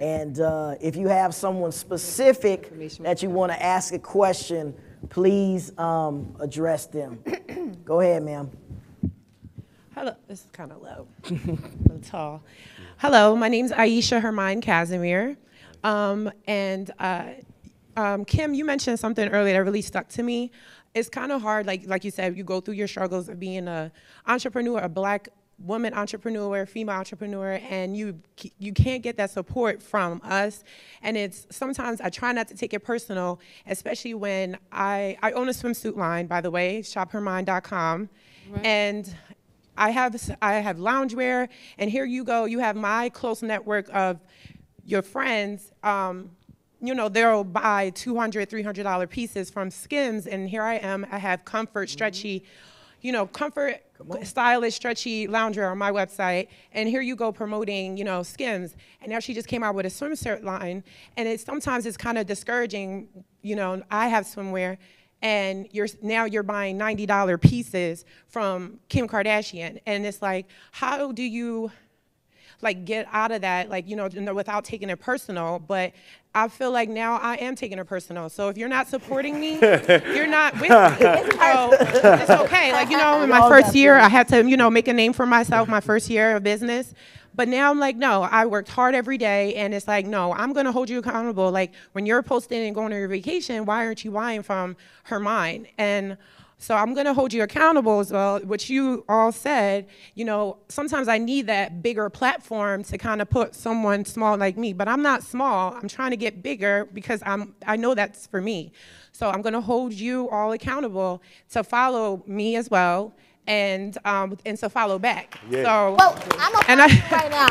and if you have someone specific that you want to ask a question, please address them. Go ahead, ma'am.
Hello, this is kind of low, a little tall. Hello, my name's Aisha Hermine Casimir, Kim, you mentioned something earlier that really stuck to me. It's kind of hard, like you said, you go through your struggles of being an entrepreneur, a black woman entrepreneur, female entrepreneur, and you can't get that support from us. And it's sometimes I try not to take it personal, especially when I own a swimsuit line, by the way, shophermind.com, and I have loungewear, and here you go, you have my close network of your friends. They'll buy $200, $300 pieces from Skims, and here I am. I have comfort, stretchy, comfort, stylish, stretchy loungewear on my website, and here you go promoting, Skims. And now she just came out with a swimsuit line, and sometimes it's kind of discouraging. I have swimwear, and you're buying $90 pieces from Kim Kardashian, and it's like, how do you get out of that, without taking it personal? But I feel like now I am taking it personal. So if you're not supporting me, you're not with me. So it's okay. In my first year, I had to, make a name for myself, my first year of business. But now I'm like, no, I worked hard every day, and it's like, no, I'm gonna hold you accountable. Like, when you're posting and going on your vacation, why aren't you buying from Hermine? And so I'm gonna hold you accountable as well, which you all said, sometimes I need that bigger platform to kind of put someone small like me, but I'm not small. I'm trying to get bigger because I know that's for me. So I'm gonna hold you all accountable to follow me as well, and to follow back.
Yeah.
Well, I'm on right now.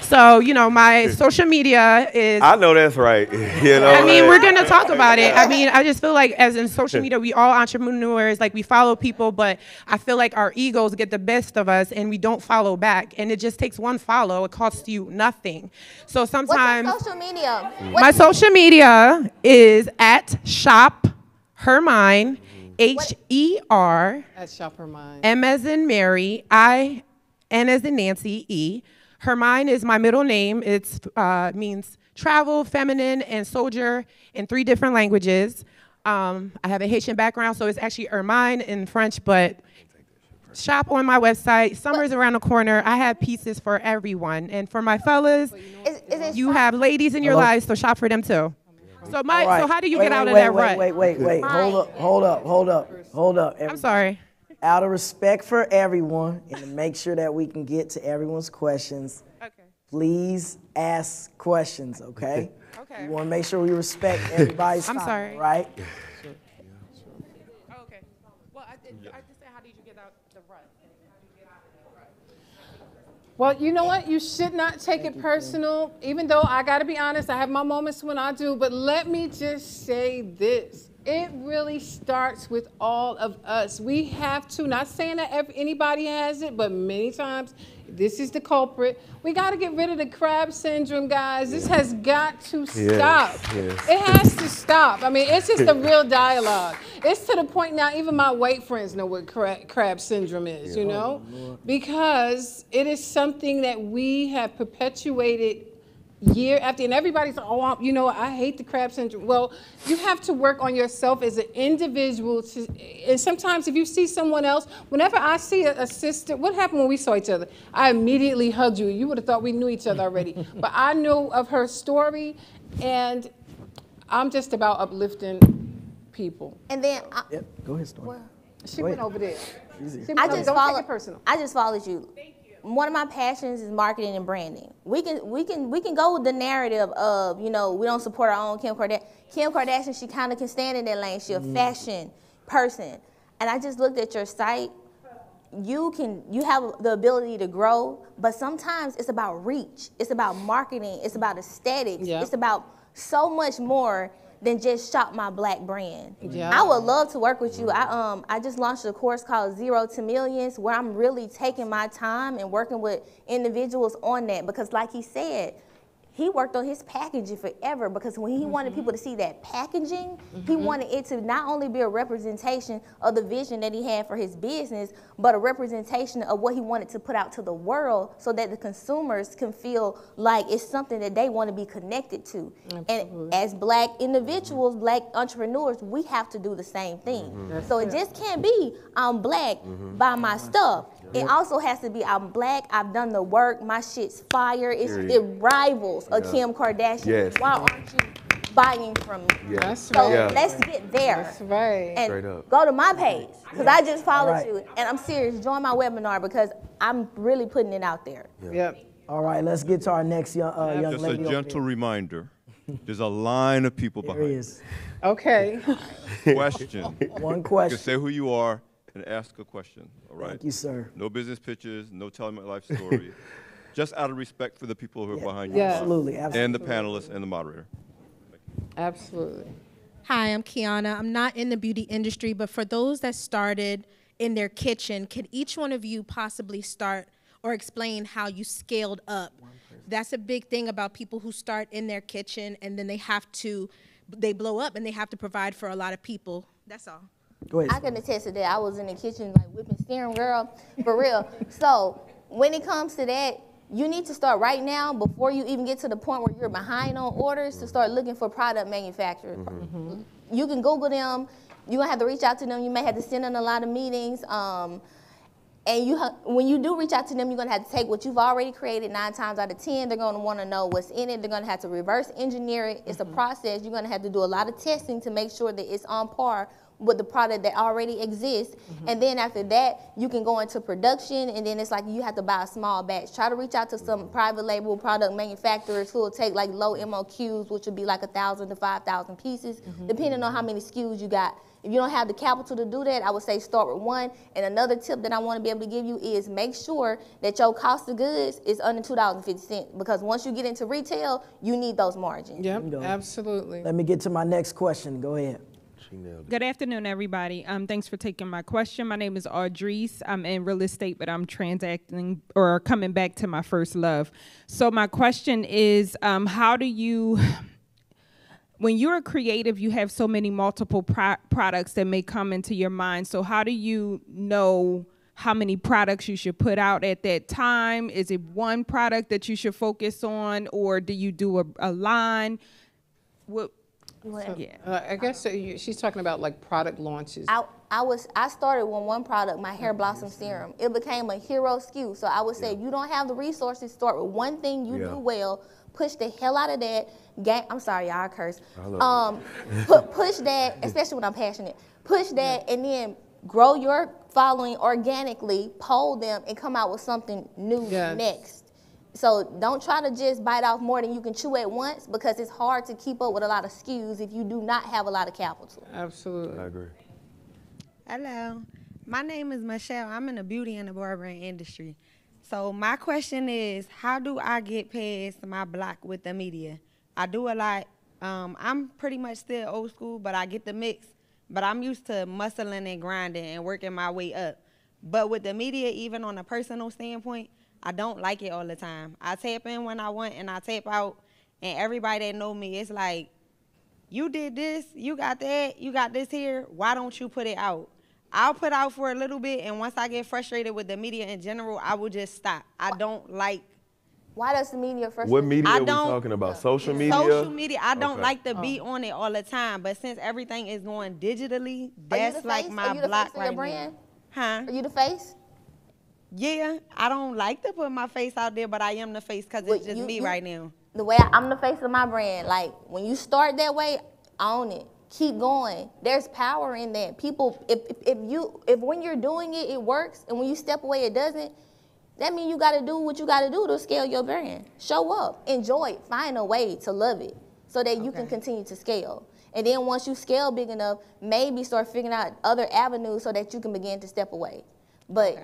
So, my social media is...
I know that's right.
We're going to talk about it. I just feel like as in social media, we all entrepreneurs, we follow people, but I feel like our egos get the best of us and we don't follow back. And it just takes one follow. It costs you nothing. So sometimes...
What's your social media?
My social media is at Shop Hermine, H-E-R,
At Shop Hermine.
M as in Mary, I, N as in Nancy, E. Hermine is my middle name. It means travel, feminine, and soldier in 3 different languages. I have a Haitian background, so it's actually Hermine in French, but shop on my website. Summer's around the corner. I have pieces for everyone. And for my fellas, you have ladies in your lives, so shop for them too. So so how do you get out of that rut?
Wait. Hold up.
I'm sorry.
out of respect for everyone and to make sure that we can get to everyone's questions, please ask questions, okay?
Okay.
We want to make sure we respect everybody's
I'm
time,
sorry.
right?
Oh, okay. Well, I just said, how did you get out the rut?
Well, you know what? You should not take it personal, even though I got to be honest, I have my moments when I do, but let me just say this. It really starts with all of us. We have to, not saying that anybody has it, but many times this is the culprit. We got to get rid of the crab syndrome, guys. This has got to stop.
Yes.
It has to stop. I mean, it's just a real dialogue. It's to the point now, even my white friends know what crab syndrome is, you know? Because it is something that we have perpetuated year after, and everybody's like, oh, you know, I hate the crab syndrome. Well, you have to work on yourself as an individual. And sometimes if you see someone else, whenever I see a sister, what happened when we saw each other? I immediately hugged you. You would have thought we knew each other already. But I knew of her story, and I'm just about uplifting people.
And then
Yep, go ahead, Stormi.
She went over there.
Easy.
She went over, don't take it personal.
I just followed you. One of my passions is marketing and branding. We can go with the narrative of, you know, we don't support our own Kim Kardashian. Kim Kardashian, she kind of can stand in that lane. She's a fashion person. And I just looked at your site. You have the ability to grow, but sometimes it's about reach. It's about marketing. It's about aesthetics.
Yeah.
It's about so much more than just shop my black brand.
Yeah.
I would love to work with you. I just launched a course called 0 to Millions, where I'm really taking my time and working with individuals on that, because like he said, he worked on his packaging forever, because when he wanted people to see that packaging, he wanted it to not only be a representation of the vision that he had for his business, but a representation of what he wanted to put out to the world, so that the consumers can feel like it's something that they want to be connected to. And as black individuals, black entrepreneurs, we have to do the same thing. So it just can't be, I'm black, buy my stuff. It also has to be, I'm black, I've done the work, my shit's fire, it rivals a Kim Kardashian.
Yes.
Why aren't you buying from me?
Yeah.
That's
So
right.
let's get there.
That's right.
Straight
And
up.
go to my page, because I just followed
Right.
you, and I'm serious, join my webinar, because I'm really putting it out there.
Yep.
All right, let's get to our next young
Just a
lady. over
gentle
there.
reminder. There's a line of people
There
behind
he
you.
is.
Okay.
Question.
One
You can
question.
say who you are and ask a question, all right?
Thank you, sir.
No business pitches, no telling my life story. Just out of respect for the people who are behind you.
Yeah.
Absolutely, absolutely.
And the panelists and the moderator.
Absolutely.
Hi, I'm Kiana. I'm not in the beauty industry, but for those that started in their kitchen, could each one of you possibly start or explain how you scaled up? That's a big thing about people who start in their kitchen and then they blow up and they have to provide for a lot of people. That's all.
Go ahead.
I can attest to that. I was in the kitchen like whipping steering, girl, for real. So when it comes to that, you need to start right now, before you even get to the point where you're behind on orders, to start looking for product manufacturers. You can Google them. You're going to have to reach out to them. You may have to send in a lot of meetings. And when you do reach out to them, you're going to have to take what you've already created. 9 times out of 10, they're going to want to know what's in it. They're going to have to reverse engineer it. It's a process. You're going to have to do a lot of testing to make sure that it's on par with the product that already exists. And then after that, you can go into production, and then it's like you have to buy a small batch. Try to reach out to some private label product manufacturers who will take like low MOQs, which would be like 1,000 to 5,000 pieces, depending on how many SKUs you got. If you don't have the capital to do that, I would say start with one. And another tip that I want to be able to give you is make sure that your cost of goods is under $2.50, because once you get into retail, you need those margins.
Yep, absolutely.
Let me get to my next question. Go ahead.
She nailed it.
Good afternoon, everybody. Thanks for taking my question. My name is Audrice. I'm in real estate, but I'm transacting or coming back to my first love. So my question is, how do you, when you're a creative, you have so many multiple products that may come into your mind. So how do you know how many products you should put out at that time? Is it one product that you should focus on, or do you do a line? What? Yeah.
I guess she's talking about like product launches.
I started with one product, my hair blossom serum. It became a hero SKU. So I would say if you don't have the resources, start with one thing you do well, push the hell out of that. I'm sorry, y'all, I curse.
I love
Push that, especially when I'm passionate. Push that, and then grow your following organically, poll them, and come out with something new next. So don't try to just bite off more than you can chew at once, because it's hard to keep up with a lot of SKUs if you do not have a lot of capital.
Absolutely.
I agree.
Hello, my name is Michelle. I'm in the beauty and the barbering industry. So my question is, how do I get past my block with the media? I do a lot. I'm pretty much still old school, but I get the mix. But I'm used to muscling and grinding and working my way up. But with the media, even on a personal standpoint, I don't like it all the time. I tap in when I want and I tap out, and everybody that know me, it's like, you did this, you got that, you got this here, why don't you put it out? I'll put out for a little bit, and once I get frustrated with the media in general, I will just stop. I don't like.
Why does the media frustrate?
What media are we talking about? Social media?
Social media. I don't like to be on it all the time, but since everything is going digitally, that's like my block right now. Huh?
Are you the face?
Yeah, I don't like to put my face out there, but I am the face because it's just me right now.
The way I'm the face of my brand, like when you start that way, own it. Keep going. There's power in that. People, if when you're doing it, it works, and when you step away, it doesn't. That means you got to do what you got to do to scale your brand. Show up, enjoy it, find a way to love it, so that you can continue to scale. And then once you scale big enough, maybe start figuring out other avenues so that you can begin to step away. But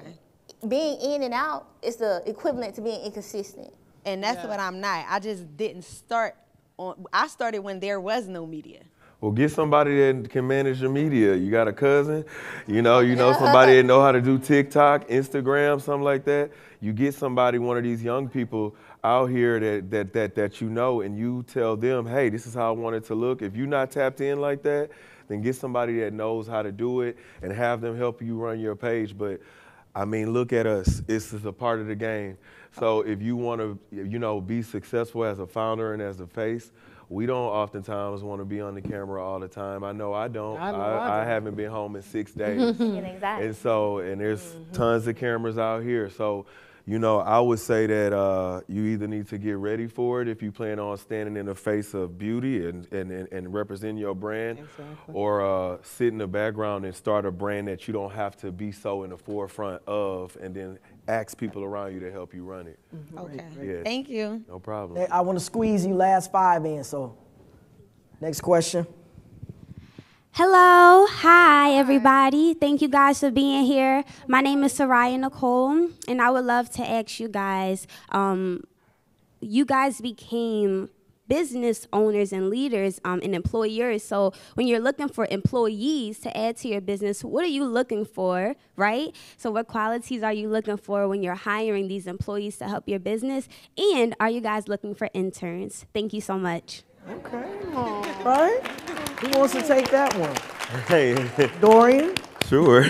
being in and out is the equivalent to being inconsistent.
And that's what I'm not. I just didn't start on. I started when there was no media.
Well, get somebody that can manage your media. You got a cousin, you know somebody that know how to do TikTok, Instagram, something like that. You get somebody, one of these young people out here that you know, and you tell them, hey, this is how I want it to look. If you're not tapped in like that, then get somebody that knows how to do it and have them help you run your page. But I mean, look at us. This is a part of the game. So if you want to, be successful as a founder and as a face, we don't oftentimes want to be on the camera all the time. I know I don't. I haven't been home in 6 days.
Exactly.
And there's tons of cameras out here. So, I would say that you either need to get ready for it if you plan on standing in the face of beauty and representing your brand, or sit in the background and start a brand that you don't have to be so in the forefront of, and then ask people around you to help you run it.
Okay.
Yes.
Thank you.
No problem.
I want to squeeze you last 5 in, so next question.
Hello, hi everybody. Thank you guys for being here. My name is Soraya Nicole, and I would love to ask you guys, you guys became business owners and leaders and employers. So when you're looking for employees to add to your business, what are you looking for, right? So what qualities are you looking for when you're hiring these employees to help your business? And are you guys looking for interns? Thank you so much.
Okay. Right? Who wants to take that one?
Hey.
Dorian?
Sure.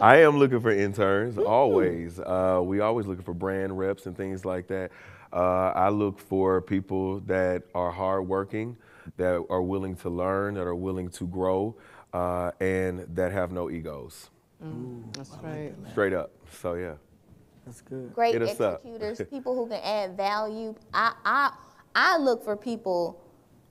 I am looking for interns, always. We always looking for brand reps and things like that. I look for people that are hardworking, that are willing to learn, that are willing to grow, and that have no egos.
That's right.
Straight up. So, yeah.
That's good.
Great executors, people who can add value. I look for people.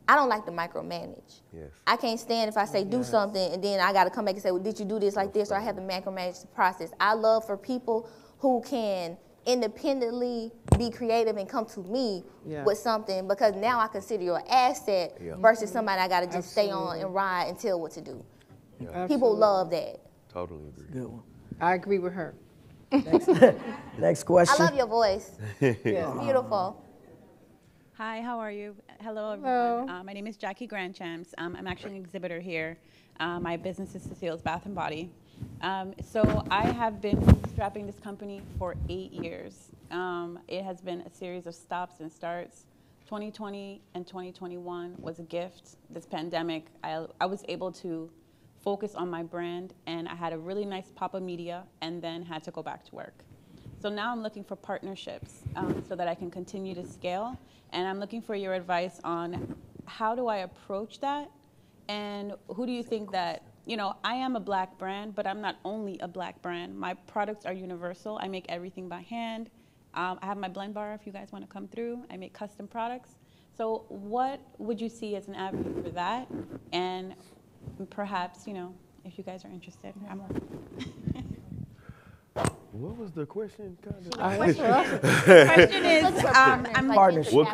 I don't like to micromanage.
Yes.
I can't stand if I say do something and then I got to come back and say, well, did you do this like this? Or I have to micromanage the process. I love for people who can independently be creative and come to me with something, because now I consider you an asset versus somebody I got to just stay on and ride and tell what to do.
Yeah.
People love that.
Totally agree.
Good one.
I agree with her.
Next question.
I love your voice. It's beautiful.
Hi, how are you? Hello, everyone. My name is Jackie Grandchamps. I'm actually an exhibitor here. My business is Steele's Bath and Body. So I have been strapping this company for 8 years. It has been a series of stops and starts. 2020 and 2021 was a gift. This pandemic, I was able to focus on my brand, and I had a really nice pop of media and then had to go back to work. So now I'm looking for partnerships so that I can continue to scale. And I'm looking for your advice on how do I approach that, and who do you think that, I am a Black brand, but I'm not only a Black brand. My products are universal. I make everything by hand. I have my blend bar if you guys want to come through. I make custom products. So what would you see as an avenue for that? And perhaps, if you guys are interested, I'm
What was the question?
Question is,
what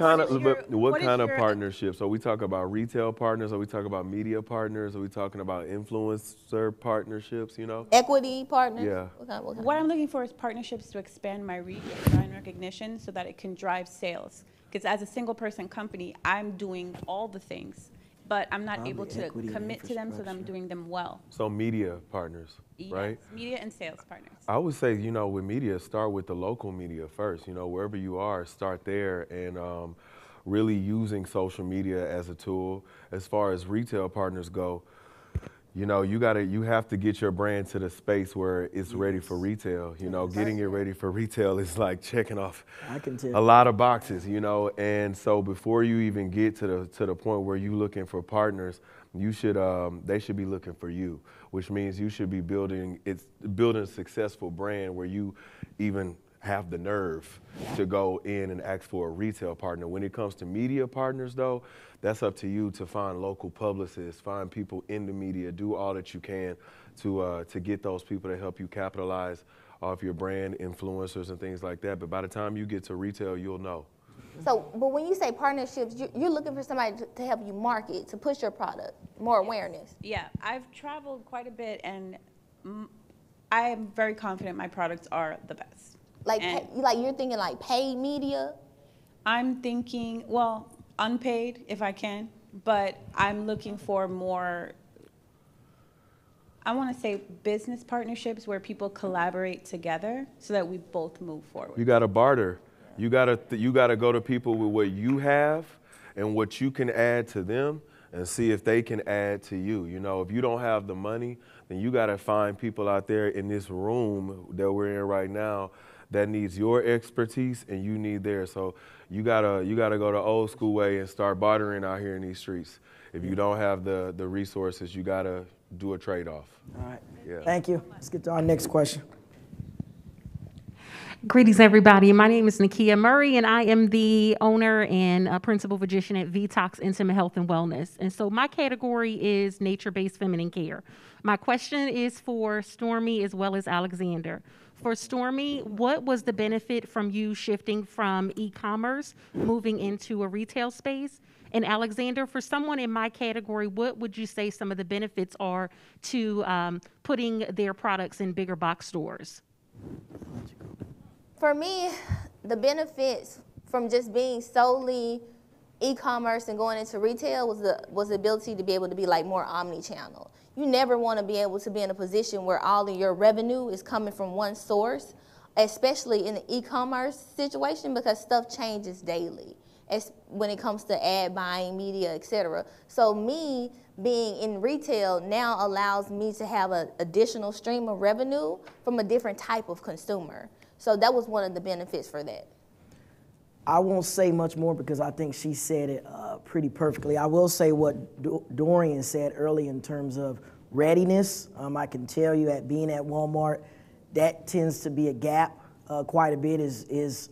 kind of partnerships? Are we talking about retail partners? Are we talking about media partners? Are we talking about influencer partnerships? You know,
equity partners.
Yeah.
What I'm looking for is partnerships to expand my reach and brand recognition so that it can drive sales. Because as a single person company, I'm doing all the things, but I'm not able to commit to them, so that I'm doing them well.
So media partners, right?
Media and sales partners.
I would say, you know, with media, start with the local media first. You know, wherever you are, start there, and really using social media as a tool. As far as retail partners go, you know, you have to get your brand to the space where it's ready for retail. You know, getting it ready for retail is like checking off a lot of boxes, you know. And so before you even get to the point where you're looking for partners, you should they should be looking for you, which means you should be building a successful brand where you even have the nerve to go in and ask for a retail partner. When it comes to media partners, though, that's up to you to find local publicists, find people in the media, do all that you can to get those people to help you capitalize off your brand, influencers and things like that. But by the time you get to retail, you'll know.
So, but when you say partnerships, you're looking for somebody to help you market, to push your product, more awareness.
Yeah, I've traveled quite a bit, and I am very confident my products are the best.
Like you're thinking like paid media?
I'm thinking, well, unpaid if I can, but I'm looking for more, I want to say business partnerships where people collaborate together so that we both move forward.
You got to barter. You got to go to people with what you have and what you can add to them and see if they can add to you. You know, if you don't have the money, then you got to find people out there in this room that we're in right now that needs your expertise and you need theirs. So you gotta go the old school way and start bartering out here in these streets. If you don't have the resources, you gotta do a trade-off.
All right.
Yeah.
Thank you. Let's get to our next question.
Greetings, everybody. My name is Nakia Murray, and I am the owner and principal physician at Vtox Intimate Health and Wellness. And so my category is nature-based feminine care. My question is for Stormi as well as Alexander. For Stormi, what was the benefit from you shifting from e-commerce, moving into a retail space? And Alexander, for someone in my category, what would you say some of the benefits are to putting their products in bigger box stores?
For me, the benefits from just being solely e-commerce and going into retail was the ability to be able to be like more omni-channel. You never want to be able to be in a position where all of your revenue is coming from one source, especially in the e-commerce situation, because stuff changes daily when it comes to ad buying, media, etc. So me being in retail now allows me to have an additional stream of revenue from a different type of consumer. So that was one of the benefits for that.
I won't say much more because I think she said it pretty perfectly. I will say what Dorion said earlier in terms of readiness. I can tell you at being at Walmart, that tends to be a gap quite a bit is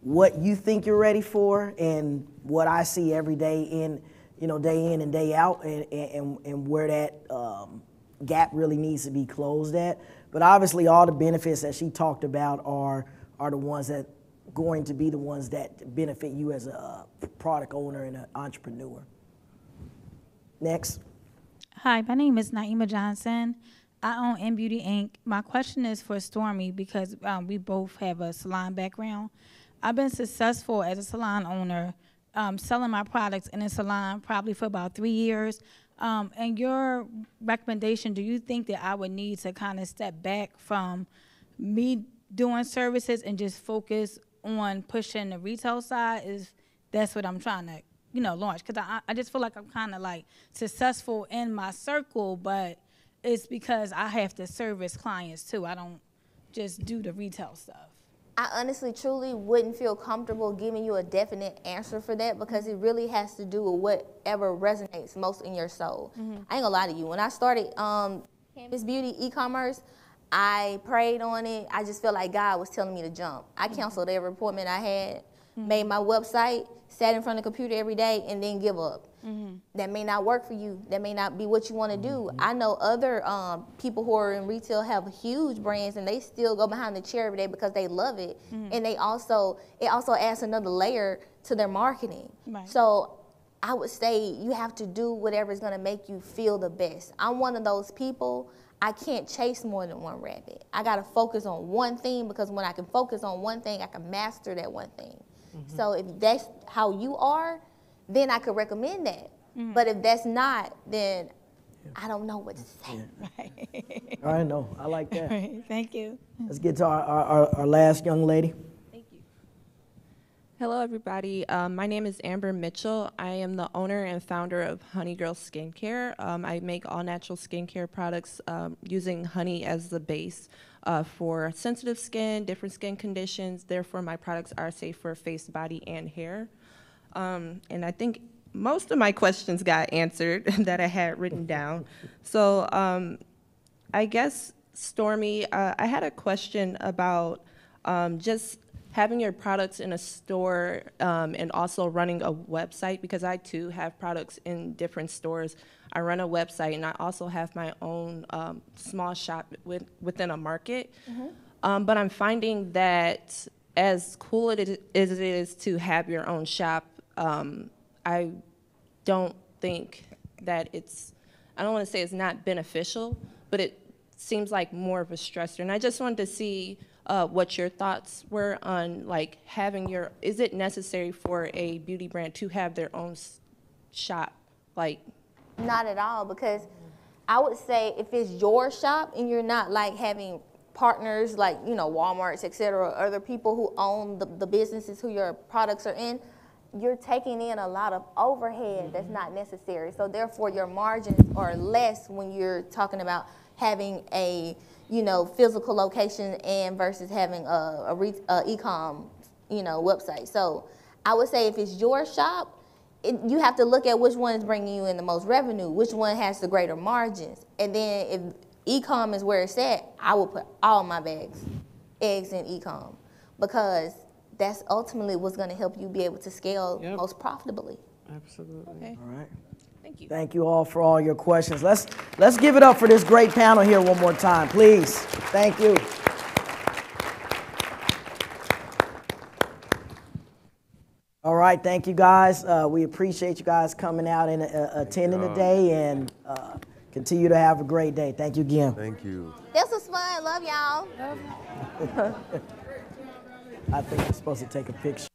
what you think you're ready for and what I see every day in and day out and where that gap really needs to be closed at. But obviously all the benefits that she talked about are the ones that going to be the ones that benefit you as a product owner and an entrepreneur. Next.
Hi, my name is Naima Johnson. I own M Beauty Inc. My question is for Stormi because we both have a salon background. I've been successful as a salon owner, selling my products in a salon probably for about 3 years. And your recommendation, do you think that I would need to kind of step back from me doing services and just focus on pushing the retail side? That's what I'm trying to, launch. Because I just feel like I'm kind of like successful in my circle, but it's because I have to service clients too. I don't just do the retail stuff.
I honestly, truly wouldn't feel comfortable giving you a definite answer for that because it really has to do with whatever resonates most in your soul. I ain't gonna lie to you. When I started Canvas Beauty e-commerce, I prayed on it. I just felt like God was telling me to jump. I canceled every appointment I had made my website, sat in front of the computer every day, and then give up. That may not work for you. That may not be what you want to do. I know other people who are in retail have huge brands, and they still go behind the chair every day because they love it. And it also adds another layer to their marketing.
Right.
So I would say you have to do whatever is going to make you feel the best. I'm one of those people. I can't chase more than one rabbit. I got to focus on one thing, because when I can focus on one thing, I can master that one thing. So if that's how you are, then I could recommend that. But if that's not, then I don't know what to say.
Right.
I know. I like that.
Right. Thank you.
Let's get to our last young lady.
Hello, everybody. My name is Amber Mitchell. I am the owner and founder of Honey Girl Skincare. I make all natural skincare products using honey as the base for sensitive skin, different skin conditions. Therefore, my products are safe for face, body, and hair. And I think most of my questions got answered that I had written down. So I guess, Stormi, I had a question about just having your products in a store and also running a website, because I too have products in different stores. I run a website, and I also have my own small shop within a market. But I'm finding that as cool as it is to have your own shop, I don't think that I don't want to say it's not beneficial, but it seems like more of a stressor. And I just wanted to see what your thoughts were on, like, is it necessary for a beauty brand to have their own shop? Like,
Not at all, because I would say if it's your shop and you're not like having partners like, Walmart's, et cetera, or other people who own the businesses who your products are in, you're taking in a lot of overhead that's not necessary. So therefore your margins are less when you're talking about having a physical location and versus having a e-com website. So I would say if it's your shop, you have to look at which one is bringing you in the most revenue, which one has the greater margins. And then if e-com is where it's at, I would put all my eggs in e-com, because that's ultimately what's going to help you be able to scale most profitably.
Absolutely.
Okay.
All right.
Thank you.
Thank you all for all your questions. Let's give it up for this great panel here one more time, please. Thank you. All right, thank you guys. We appreciate you guys coming out and attending today, and continue to have a great day. Thank you again.
Thank you.
This was fun. Love y'all.
I think I'm supposed to take a picture.